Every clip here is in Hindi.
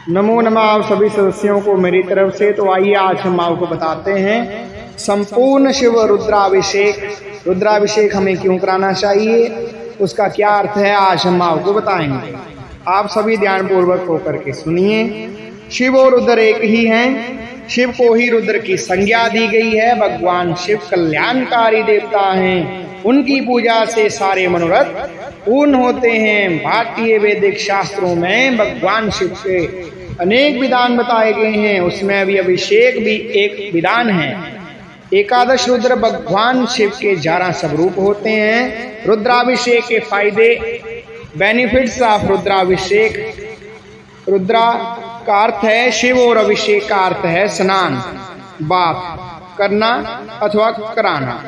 नमो नमः आप सभी सदस्यों को मेरी तरफ से। तो आइए आज हम आपको बताते हैं संपूर्ण शिव रुद्राभिषेक। रुद्राभिषेक हमें क्यों कराना चाहिए, उसका क्या अर्थ है, आज हम आपको बताएंगे। आप सभी ध्यानपूर्वक होकर के सुनिए। शिव और रुद्र एक ही हैं। शिव को ही रुद्र की संज्ञा दी गई है। भगवान शिव कल्याणकारी देवता हैं। उनकी पूजा से सारे मनोरथ पूर्ण होते हैं। भारतीय वैदिक शास्त्रों में भगवान शिव के अनेक विधान बताए गए हैं, उसमें भी अभिषेक भी एक विधान है। एकादश रुद्र भगवान शिव के 11 स्वरूप होते हैं। रुद्राभिषेक के फायदे, बेनिफिट्स ऑफ रुद्राभिषेक। रुद्रा का अर्थ है शिव और अभिषेक का अर्थ है स्नान, बात करना अथवा कराना।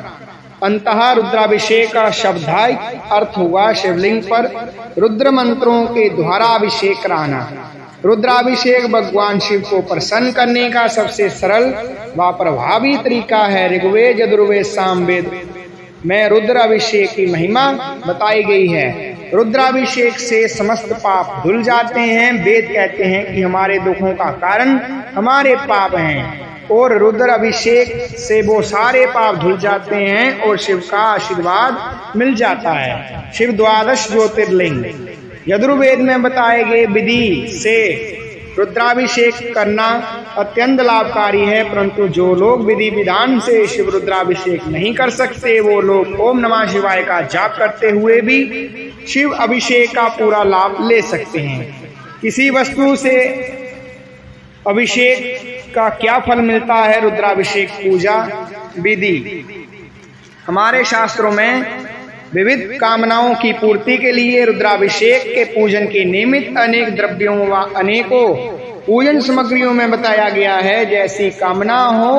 अंतः रुद्राभिषेक का शब्दायिक अर्थ हुआ शिवलिंग पर रुद्र मंत्रों के द्वारा अभिषेक कराना। रुद्राभिषेक भगवान शिव को प्रसन्न करने का सबसे सरल व प्रभावी तरीका है। ऋग्वेद, यजुर्वेद, सामवेद में रुद्र अभिषेक की महिमा बताई गई है। रुद्राभिषेक से समस्त पाप धुल जाते हैं। वेद कहते हैं कि हमारे दुखों का कारण हमारे पाप हैं और रुद्र अभिषेक से वो सारे पाप धुल जाते हैं और शिव का आशीर्वाद मिल जाता है। शिव द्वादश ज्योतिर्लिंग यजुर्वेद में बताए गए विधि से रुद्राभिषेक करना अत्यंत लाभकारी है, परंतु जो लोग विधि विधान से शिव रुद्राभिषेक नहीं कर सकते, वो लोग ओम नमः शिवाय का जाप करते हुए भी शिव अभिषेक का पूरा लाभ ले सकते हैं। किसी वस्तु से अभिषेक का क्या फल मिलता है? रुद्राभिषेक पूजा विधि। हमारे शास्त्रों में विविध कामनाओं की पूर्ति के लिए रुद्राभिषेक के पूजन के निमित्त अनेक द्रव्यों व अनेकों पूजन सामग्रियों में बताया गया है। जैसी कामना हो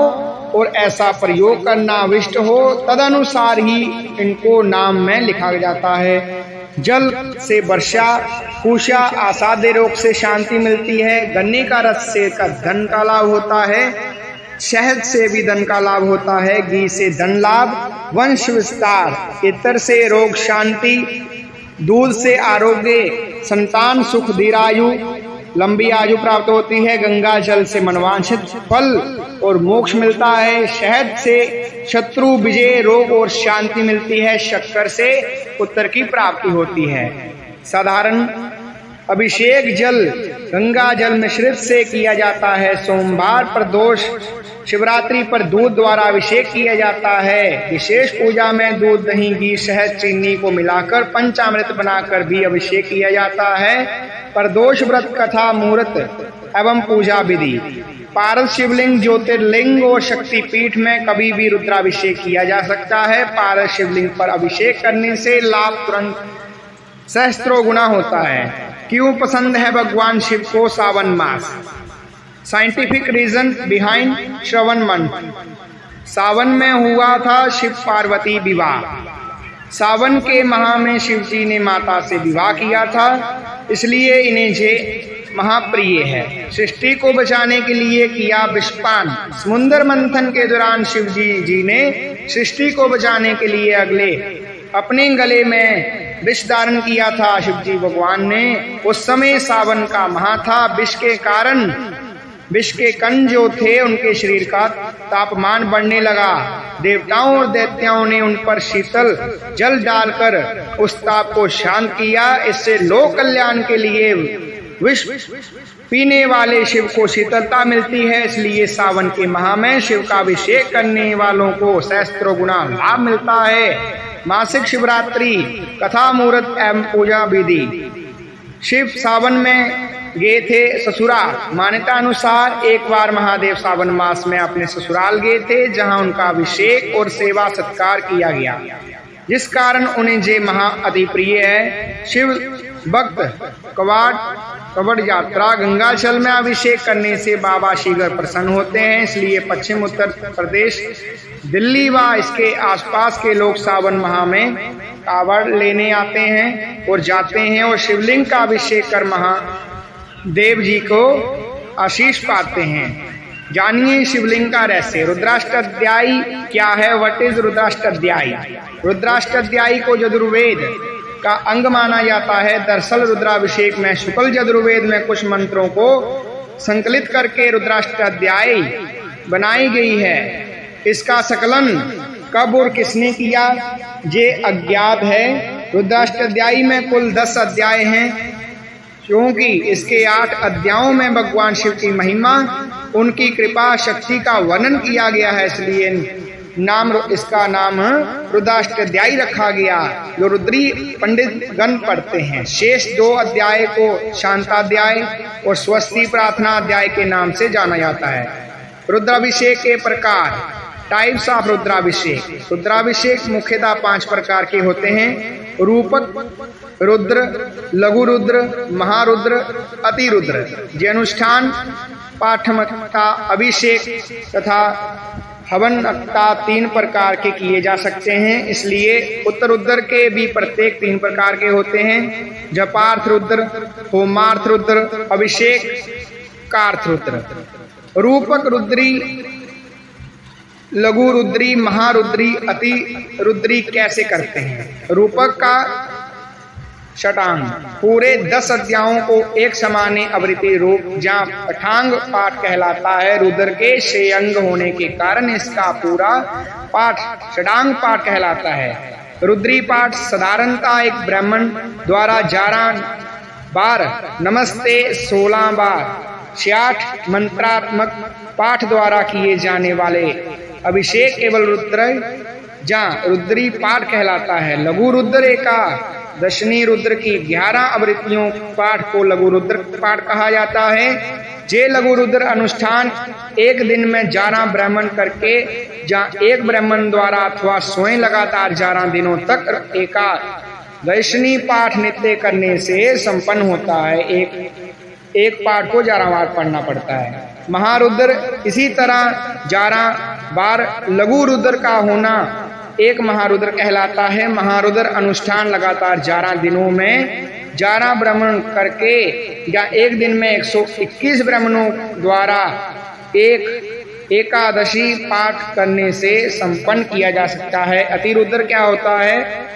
और ऐसा प्रयोग करना अविष्ट हो, तदनुसार ही इनको नाम में लिखा जाता है। जल से वर्षा, कुशा आसाध्य रोग से शांति मिलती है। गन्ने का रस से धन का लाभ होता है। शहद से भी धन का लाभ होता है। घी से धन लाभ, वंश विस्तार, इत्र से रोग शांति, दूध से आरोग्य, संतान सुख, दीर्घायु, लंबी आयु प्राप्त होती है। गंगा जल से मनवांछित फल और मोक्ष मिलता है। शहद से शत्रु विजय, रोग और शांति मिलती है। शक्कर से पुत्र की प्राप्ति होती है। साधारण अभिषेक जल गंगा जल मिश्रित से किया जाता है। सोमवार प्रदोष शिवरात्रि पर दूध द्वारा अभिषेक किया जाता है। विशेष पूजा में दूध, दही, घी, शहद, चीनी को मिलाकर पंचामृत बनाकर भी अभिषेक किया जाता है। प्रदोष व्रत, कथा, मुहूर्त एवं पूजा विधि। पारस शिवलिंग, ज्योतिर्लिंग और शक्तिपीठ में कभी भी रुद्राभिषेक किया जा सकता है। पारस शिवलिंग पर अभिषेक करने से लाभ तुरंत सहस्त्रों गुना होता है। क्यों पसंद है भगवान शिव को सावन मास? साइंटिफिक रीजन बिहाइंड श्रवण मंथ। सावन में हुआ था शिव पार्वती विवाह। सावन के माह में शिव जी ने माता से विवाह किया था, इसलिए इन्हें जे महाप्रिय है। सृष्टि को बचाने के लिए किया विषपान। समुद्र मंथन के दौरान शिव जी ने सृष्टि को बचाने के लिए अपने गले में विष धारण किया था। शिव जी भगवान ने उस समय सावन का माह था। विष के कण जो थे उनके शरीर का तापमान बढ़ने लगा। देवताओं और दैत्यों ने उन पर शीतल जल डालकर उस ताप को शांत किया। इससे लोक कल्याण के लिए विष पीने वाले शिव को शीतलता मिलती है। इसलिए सावन के माह में शिव का अभिषेक करने वालों को सहस्त्रों गुना लाभ मिलता है। मासिक शिवरात्रि, कथा, मुहूर्त एवं पूजा विधि। शिव सावन में गए थे ससुराल। मान्यता अनुसार एक बार महादेव सावन मास में अपने ससुराल गए थे, जहां उनका अभिषेक और सेवा सत्कार किया गया, जिस कारण उन्हें जे महा अति प्रिय है। शिव भक्त कवड़ यात्रा गंगाजल में अभिषेक करने से बाबा शीघ्र प्रसन्न होते हैं। इसलिए पश्चिम उत्तर प्रदेश, दिल्ली व इसके आसपास के लोग सावन माह में कावड़ लेने आते हैं और जाते हैं और शिवलिंग का अभिषेक कर महादेव जी को आशीष पाते हैं। जानिए शिवलिंग का रहस्य। रुद्राष्टाध्यायी क्या है? What is Rudrashtadhyayi? रुद्राष्टाध्यायी को यजुर्वेद का अंग माना जाता है। दरअसल रुद्राभिषेक में शुक्ल यजुर्वेद में कुछ मंत्रों को संकलित करके रुद्राष्टाध्यायी बनाई गई है। इसका संकलन कब और किसने किया ये अज्ञात है। रुद्राष्टाध्यायी में कुल 10 अध्याय हैं। क्योंकि इसके 8 अध्यायों में भगवान शिव की महिमा, उनकी कृपा शक्ति का वर्णन किया गया है, इसलिए इसका नाम रुद्राष्टाध्यायी रखा गया, जो रुद्री पंडित गण पढ़ते हैं। शेष 2 अध्याय को शांताध्याय और स्वस्ति प्रार्थना अध्याय के नाम से जाना जाता है। रुद्राभिषेक के प्रकार, टाइप्स ऑफ रुद्राभिषेक। रुद्राभिषेक मुख्यतः 5 प्रकार के होते हैं। रूपक रुद्र, लघु रुद्र, महारुद्र, अतिरुद्र। ये अनुष्ठान पाठमकता, अभिषेक तथा हवन का 3 प्रकार के किए जा सकते हैं। इसलिए उत्तर रुद्र के भी प्रत्येक 3 प्रकार के होते हैं। जपार्थ रुद्र, होमार्थ रुद्र, अभिषेक कार्थ रुद्र। रूपक रुद्री, लघु रुद्री, महारुद्री, अति रुद्री कैसे करते हैं। रूपक का षटांग पूरे 10 अध्यायों को एक समाने आवृत्ति रूप जहाँ पठांग पाठ कहलाता है। रुद्र के श्रेयंग होने के कारण इसका पूरा पाठ षटांग पाठ कहलाता है। रुद्री पाठ साधारणतः एक ब्राह्मण द्वारा 11 बार, नमस्ते 16 बार, 66 मंत्रात्मक पाठ द्वारा किए जाने वाले अभिषेक केवल रुद्र जहाँ रुद्री पाठ कहलाता है। लघु रुद्र एकादशनी रुद्र की 11 आवृत्तियों पाठ को लघु रुद्र पाठ कहा जाता है। जे लघु रुद्र अनुष्ठान एक दिन में 11 ब्राह्मण करके, जहाँ एक ब्राह्मण द्वारा अथवा स्वयं लगातार 11 दिनों तक एकादशनी पाठ नित्य करने से संपन्न होता है। एक पाठ को 11 बार पढ़ना पड़ता है। महारुद्र इसी तरह 11 बार लघु रुद्र का होना एक महारुद्र कहलाता है। महारुद्र अनुष्ठान लगातार 11 दिनों में 11 ब्राह्मण करके या एक दिन में 121 ब्राह्मणों द्वारा एक एकादशी पाठ करने से संपन्न किया जा सकता है। अतिरुद्र क्या होता है।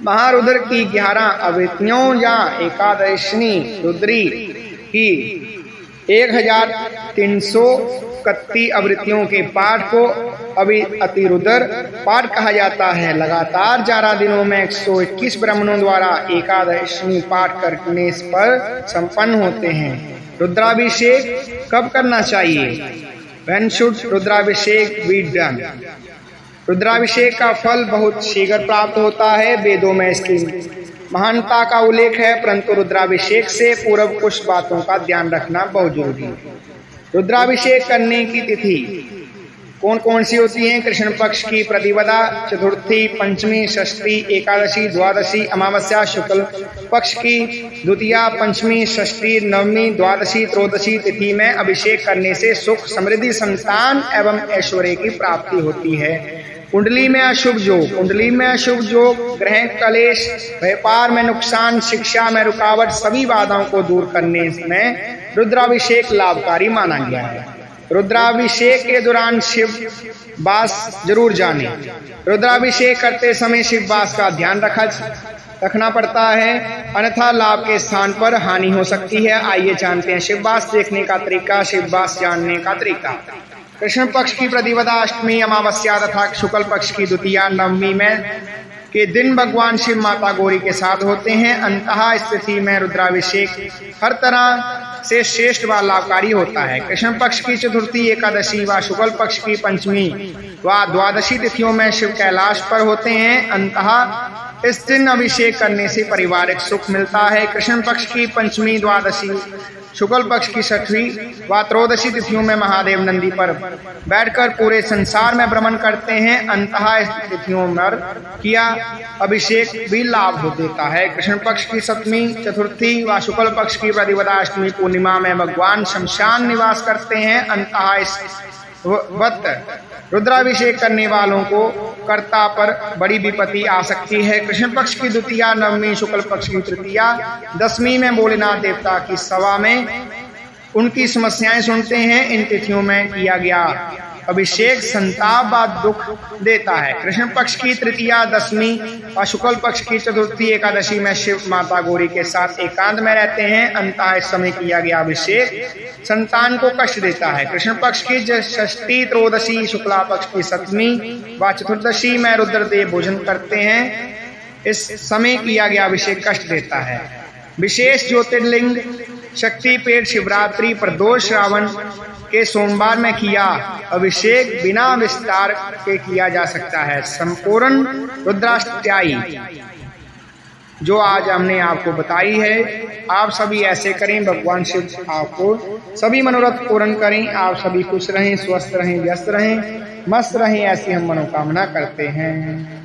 महारुद्र की 11 आवृत्तियों या एकादशनी रुद्री की 1331 आवृत्तियों के पाठ को अतिरुद्र पाठ कहा जाता है। लगातार 11 दिनों में 121 ब्राह्मणों द्वारा एकादशनी पाठ करने पर संपन्न होते हैं। रुद्राभिषेक कब करना चाहिए। When should Rudrabhishek be done? रुद्राभिषेक का फल बहुत शीघ्र प्राप्त होता है। वेदों में इसकी महानता का उल्लेख है, परंतु रुद्राभिषेक से पूर्व कुछ बातों का ध्यान रखना बहुत जरूरी है। रुद्राभिषेक करने की तिथि कौन कौन सी होती हैं। कृष्ण पक्ष की प्रतिपदा, चतुर्थी, पंचमी, षष्ठी, एकादशी, द्वादशी, अमावस्या, शुक्ल पक्ष की द्वितीया, पंचमी, षष्ठी, नवमी, द्वादशी, त्रयोदशी तिथि में अभिषेक करने से सुख, समृद्धि, संतान एवं ऐश्वर्य की प्राप्ति होती है। कुंडली में अशुभ योग। कुंडली में अशुभ योग, ग्रह कलेश, व्यापार में नुकसान, शिक्षा में रुकावट, सभी बाधाओं को दूर करने में रुद्राभिषेक लाभकारी माना गया है। रुद्राभिषेक के दौरान शिव वास जरूर जाने। रुद्राभिषेक करते समय शिव वास का ध्यान रखना पड़ता है, अन्यथा लाभ के स्थान पर हानि हो सकती है। आइए जानते हैं शिव वास देखने का तरीका, शिव वास जानने का तरीका। कृष्ण पक्ष की प्रतिपदा, अष्टमी, अमावस्या तथा शुक्ल पक्ष की द्वितीया, नवमी में के दिन भगवान शिव माता गौरी के साथ होते हैं। अंतः स्थिति में रुद्राभिषेक हर तरह से श्रेष्ठ व लाभकारी होता है। कृष्ण पक्ष की चतुर्थी, एकादशी व शुक्ल पक्ष की पंचमी व द्वादशी तिथियों में शिव कैलाश पर होते हैं। अंतः इस दिन अभिषेक करने से पारिवारिक सुख मिलता है। कृष्ण पक्ष की पंचमी, द्वादशी, शुक्ल पक्ष की 6वीं व त्रयोदशी तिथियों में महादेव नंदी पर बैठकर पूरे संसार में भ्रमण करते हैं। अंतः इस तिथियों में किया अभिषेक भी लाभ हो देता है। कृष्ण पक्ष की 7वीं, चतुर्थी व शुक्ल पक्ष की प्रतिपदा, अष्टमी, पूर्णिमा में भगवान शमशान निवास करते हैं। अंतः इस वक्त रुद्राभिषेक करने वालों को कर्ता पर बड़ी विपत्ति आ सकती है। कृष्ण पक्ष की द्वितीया, नवमी, शुक्ल पक्ष की तृतीया, 10वीं में भोलेनाथ देवता की सभा में उनकी समस्याएं सुनते हैं। इन तिथियों में किया गया अभिषेक संताप व दुख देता है। कृष्ण पक्ष की तृतीया, दशमी और शुक्ल पक्ष की चतुर्थी एकादशी में शिव माता गौरी के साथ एकांत में रहते हैं। अंततः इस समय किया गया अभिषेक संतान को कष्ट देता है। कृष्ण पक्ष की षष्ठी, त्रयोदशी, शुक्ला पक्ष की सप्तमी व चतुर्दशी में रुद्रदेव भोजन करते हैं। इस समय किया गया अभिषेक कष्ट देता है। विशेष ज्योतिर्लिंग शक्तिपीठ शिवरात्रि, प्रदोष, श्रावण के सोमवार में किया अभिषेक बिना विस्तार के किया जा सकता है। संपूर्ण रुद्राष्टयाई जो आज हमने आपको बताई है, आप सभी ऐसे करें। भगवान शिव आपको सभी मनोरथ पूर्ण करें। आप सभी खुश रहें, स्वस्थ रहें, व्यस्त रहें, मस्त रहें, ऐसी हम मनोकामना करते हैं।